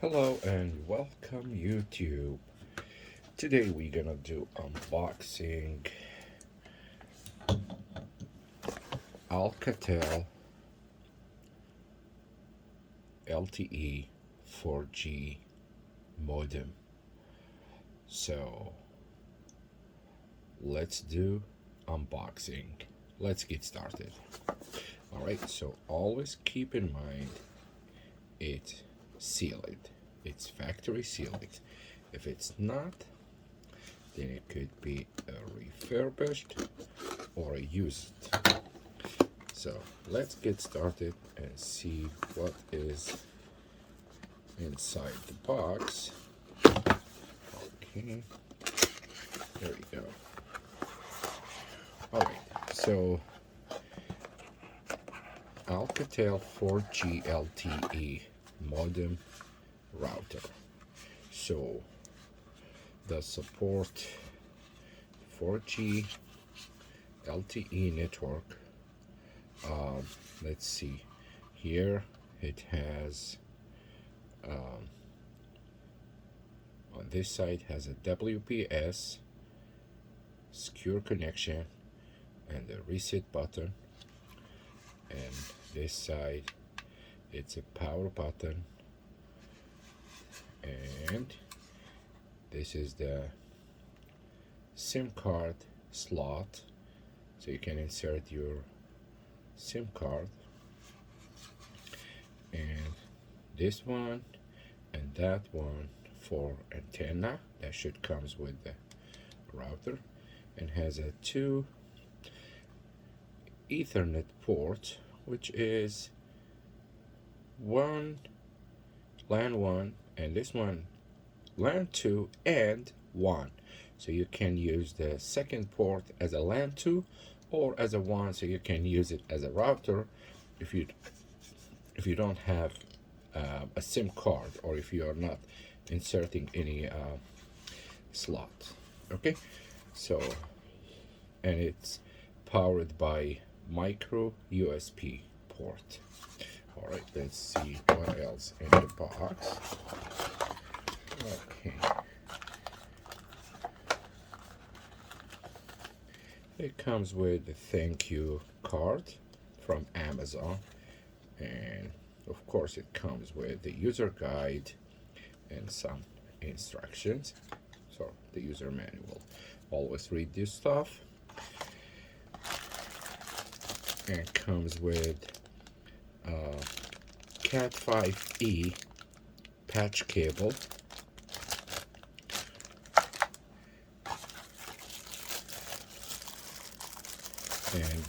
Hello and welcome YouTube. Today we're gonna do unboxing Alcatel LTE 4G modem. So let's do unboxing. Let's get started. Alright, so always keep in mind it's sealed. It's factory sealed. If it's not, then it could be refurbished or used. So let's get started and see what is inside the box. Okay, there we go. Alright, so Alcatel 4G LTE modem router. So the support 4G LTE network. Let's see here, it has on this side has a WPS secure connection and the reset button, and this side it's a power button, and this is the SIM card slot, so you can insert your SIM card, and this one and that one for antenna that should comes with the router, and has a 2 Ethernet port, which is one LAN 1 and this one LAN 2 and 1. So you can use the second port as a LAN 2 or as a 1, so you can use it as a router if you don't have a SIM card, or if you are not inserting any slot. Okay, so, and it's powered by micro USB port. All right, let's see what else in the box. Okay, it comes with a thank you card from Amazon, and of course it comes with the user guide and some instructions. So the user manual. Always read this stuff. And comes with Cat 5e patch cable, and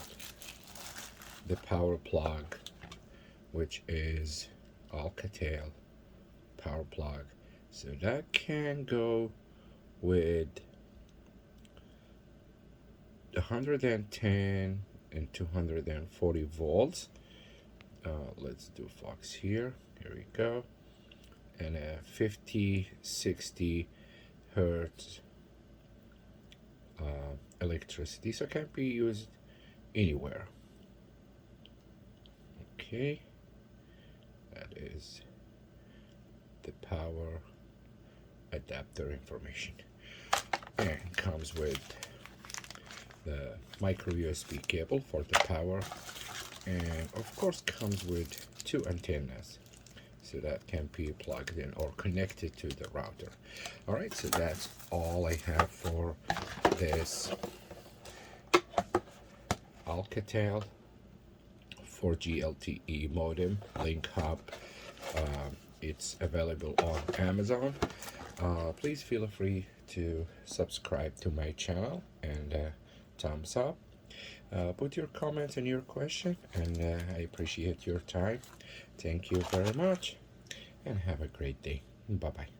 the power plug, which is Alcatel power plug, so that can go with 110 and 240 volts. Let's do Fox here. Here we go. And a 50-60 hertz electricity, so it can be used anywhere. Okay, that is the power adapter information, and comes with the micro USB cable for the power, and of course comes with 2 antennas, so that can be plugged in or connected to the router. All right, so that's all I have for this Alcatel 4G LTE modem link hub. It's available on Amazon. Please feel free to subscribe to my channel and thumbs up. Put your comments and your question, and I appreciate your time. Thank you very much, and have a great day. Bye bye.